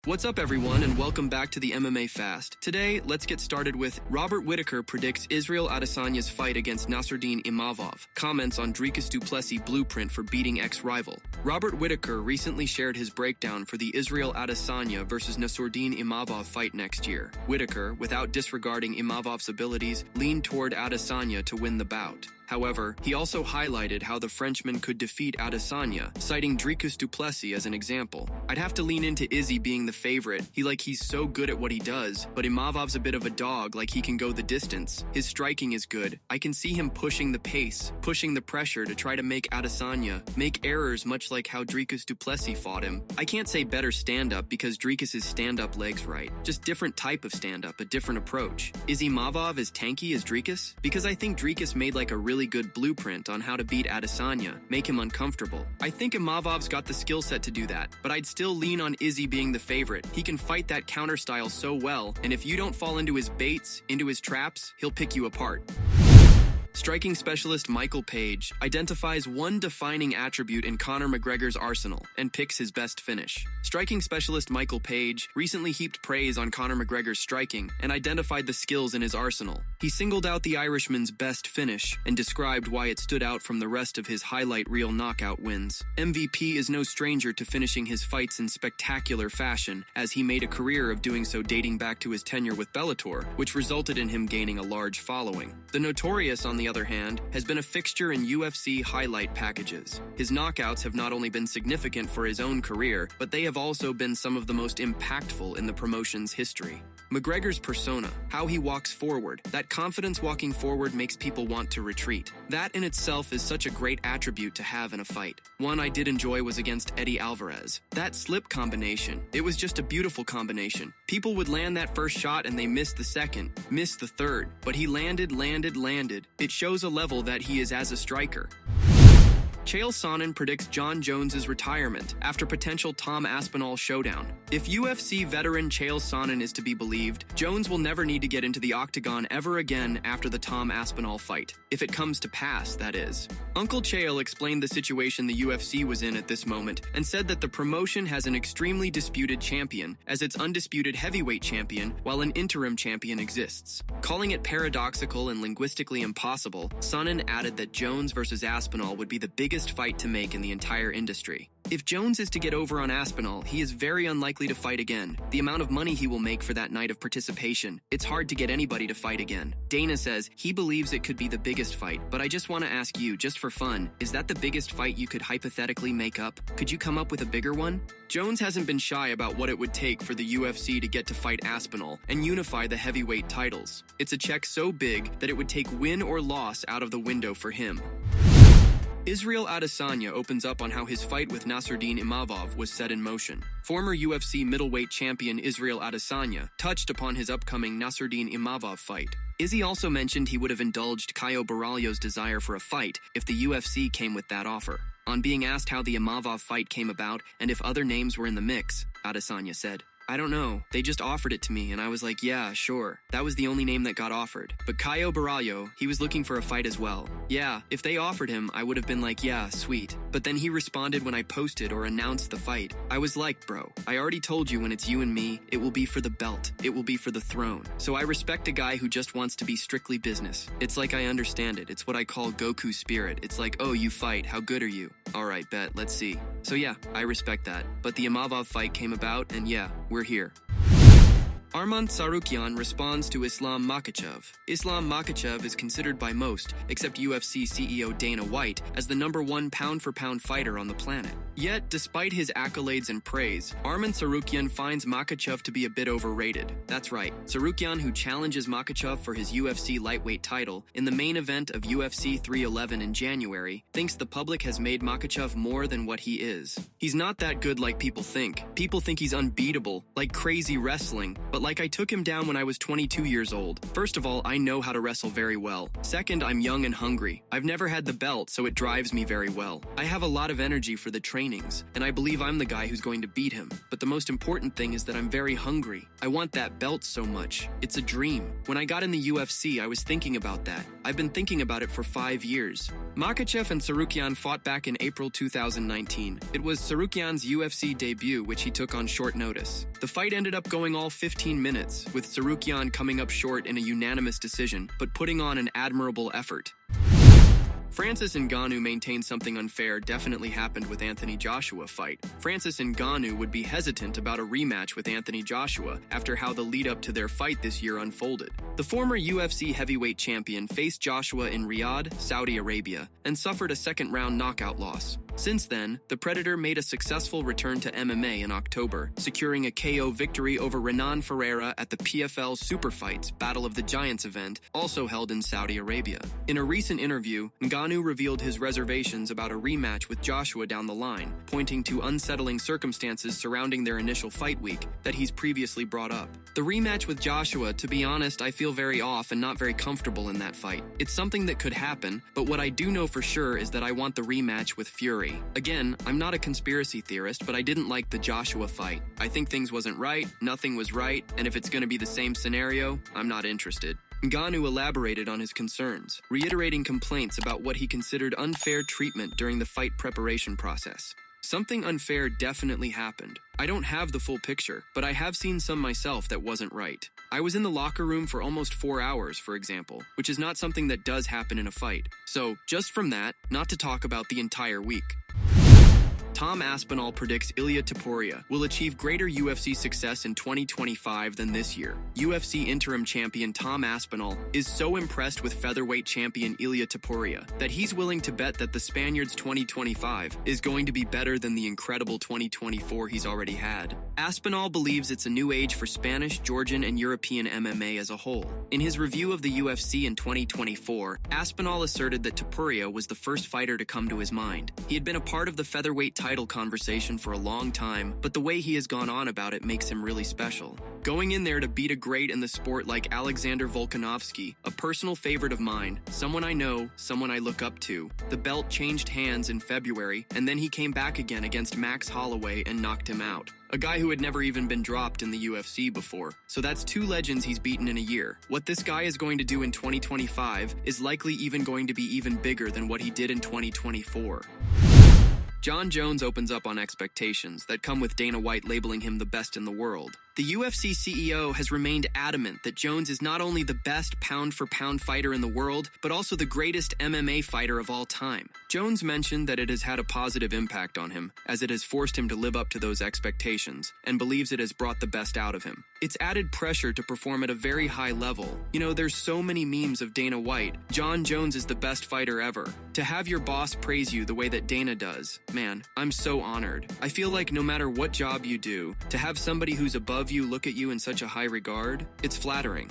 What's up everyone and welcome back to the MMA Fast. Today, let's get started with Robert Whittaker predicts Israel Adesanya's fight against Nassourdine Imavov, comments on Dricus du Plessis' blueprint for beating ex-rival. Robert Whittaker recently shared his breakdown for the Israel Adesanya versus Nassourdine Imavov fight next year. Whittaker, without disregarding Imavov's abilities, leaned toward Adesanya to win the bout. However, he also highlighted how the Frenchman could defeat Adesanya, citing Dricus du Plessis as an example. I'd have to lean into Izzy being the favorite. He's so good at what he does, but Imavov's a bit of a dog, he can go the distance. His striking is good. I can see him pushing the pace, pushing the pressure to try to make Adesanya make errors much like how Dricus du Plessis fought him. I can't say better stand-up because Dricus' stand-up leg's right. Just different type of stand-up, a different approach. Is Imavov as tanky as Dricus? Because I think Dricus made a really good blueprint on how to beat Adesanya, make him uncomfortable. I think Imavov's got the skill set to do that, but I'd still lean on Izzy being the favorite. He can fight that counter style so well, and if you don't fall into his baits, into his traps, he'll pick you apart. Striking specialist Michael Page identifies one defining attribute in Conor McGregor's arsenal and picks his best finish. Striking specialist Michael Page recently heaped praise on Conor McGregor's striking and identified the skills in his arsenal. He singled out the Irishman's best finish and described why it stood out from the rest of his highlight reel knockout wins. MVP is no stranger to finishing his fights in spectacular fashion, as he made a career of doing so dating back to his tenure with Bellator, which resulted in him gaining a large following. The Notorious, on the other hand, has been a fixture in UFC highlight packages. His knockouts have not only been significant for his own career, but they have also been some of the most impactful in the promotion's history. McGregor's persona, how he walks forward, that confidence walking forward makes people want to retreat. That in itself is such a great attribute to have in a fight. One I did enjoy was against Eddie Alvarez. That slip combination, it was just a beautiful combination. People would land that first shot and they missed the second, missed the third, but he landed. It shows a level that he is as a striker. Chael Sonnen predicts Jon Jones' retirement after potential Tom Aspinall showdown. If UFC veteran Chael Sonnen is to be believed, Jones will never need to get into the octagon ever again after the Tom Aspinall fight. If it comes to pass, that is. Uncle Chael explained the situation the UFC was in at this moment and said that the promotion has an extremely disputed champion as its undisputed heavyweight champion while an interim champion exists. Calling it paradoxical and linguistically impossible, Sonnen added that Jones versus Aspinall would be the biggest fight to make in the entire industry. If Jones is to get over on Aspinall, he is very unlikely to fight again. The amount of money he will make for that night of participation, it's hard to get anybody to fight again. Dana says he believes it could be the biggest fight, but I just want to ask you, just for fun, is that the biggest fight you could hypothetically make up? Could you come up with a bigger one? Jones hasn't been shy about what it would take for the UFC to get to fight Aspinall and unify the heavyweight titles. It's a check so big that it would take win or loss out of the window for him. Israel Adesanya opens up on how his fight with Nassourdine Imavov was set in motion. Former UFC middleweight champion Israel Adesanya touched upon his upcoming Nassourdine Imavov fight. Izzy also mentioned he would have indulged Caio Borralho's desire for a fight if the UFC came with that offer. On being asked how the Imavov fight came about and if other names were in the mix, Adesanya said, "I don't know. They just offered it to me and I was like, yeah, sure. That was the only name that got offered. But Caio Borralho, he was looking for a fight as well. Yeah, if they offered him, I would have been like, yeah, sweet. But then he responded when I posted or announced the fight. I was like, bro, I already told you when it's you and me, it will be for the belt. It will be for the throne. So I respect a guy who just wants to be strictly business. It's like I understand it. It's what I call Goku spirit. It's like, oh, you fight. How good are you? All right, bet. Let's see. So yeah, I respect that. But the Imavov fight came about and yeah, we're here." Arman Tsarukyan responds to Islam Makhachev. Islam Makhachev is considered by most, except UFC CEO Dana White, as the #1 pound-for-pound fighter on the planet. Yet, despite his accolades and praise, Arman Tsarukyan finds Makhachev to be a bit overrated. That's right, Tsarukyan, who challenges Makhachev for his UFC lightweight title in the main event of UFC 311 in January, thinks the public has made Makhachev more than what he is. He's not that good like people think. People think he's unbeatable, like crazy wrestling, but but like I took him down when I was 22 years old. First of all, I know how to wrestle very well. Second, I'm young and hungry. I've never had the belt, so it drives me very well. I have a lot of energy for the trainings, and I believe I'm the guy who's going to beat him. But the most important thing is that I'm very hungry. I want that belt so much. It's a dream. When I got in the UFC, I was thinking about that. I've been thinking about it for 5 years. Makhachev and Tsarukyan fought back in April 2019. It was Tsarukyan's UFC debut, which he took on short notice. The fight ended up going all 15 minutes, with Tsarukyan coming up short in a unanimous decision, but putting on an admirable effort. Francis Ngannou maintained something unfair definitely happened with Anthony Joshua fight. Francis Ngannou would be hesitant about a rematch with Anthony Joshua after how the lead-up to their fight this year unfolded. The former UFC heavyweight champion faced Joshua in Riyadh, Saudi Arabia, and suffered a second-round knockout loss. Since then, the Predator made a successful return to MMA in October, securing a KO victory over Renan Ferreira at the PFL Super Fights Battle of the Giants event, also held in Saudi Arabia. In a recent interview, Ngannou revealed his reservations about a rematch with Joshua down the line, pointing to unsettling circumstances surrounding their initial fight week that he's previously brought up. The rematch with Joshua, to be honest, I feel very off and not very comfortable in that fight. It's something that could happen, but what I do know for sure is that I want the rematch with Fury. Again, I'm not a conspiracy theorist, but I didn't like the Joshua fight. I think things wasn't right, nothing was right, and if it's going to be the same scenario, I'm not interested. Ngannou elaborated on his concerns, reiterating complaints about what he considered unfair treatment during the fight preparation process. Something unfair definitely happened. I don't have the full picture, but I have seen some myself that wasn't right. I was in the locker room for almost 4 hours, for example, which is not something that does happen in a fight. So, just from that, not to talk about the entire week. Tom Aspinall predicts Ilia Topuria will achieve greater UFC success in 2025 than this year. UFC interim champion Tom Aspinall is so impressed with featherweight champion Ilia Topuria that he's willing to bet that the Spaniard's 2025 is going to be better than the incredible 2024 he's already had. Aspinall believes it's a new age for Spanish, Georgian, and European MMA as a whole. In his review of the UFC in 2024, Aspinall asserted that Topuria was the first fighter to come to his mind. He had been a part of the featherweight title conversation for a long time, but the way he has gone on about it makes him really special. Going in there to beat a great in the sport like Alexander Volkanovski, a personal favorite of mine, someone I know, someone I look up to. The belt changed hands in February, and then he came back again against Max Holloway and knocked him out. A guy who had never even been dropped in the UFC before. So that's 2 legends he's beaten in a year. What this guy is going to do in 2025 is likely even going to be even bigger than what he did in 2024. Jon Jones opens up on expectations that come with Dana White labeling him the best in the world. The UFC CEO has remained adamant that Jones is not only the best pound-for-pound fighter in the world, but also the greatest MMA fighter of all time. Jones mentioned that it has had a positive impact on him, as it has forced him to live up to those expectations, and believes it has brought the best out of him. It's added pressure to perform at a very high level. You know, there's so many memes of Dana White. Jon Jones is the best fighter ever. To have your boss praise you the way that Dana does, man, I'm so honored. I feel like no matter what job you do, to have somebody who's above you look at you in such a high regard, it's flattering.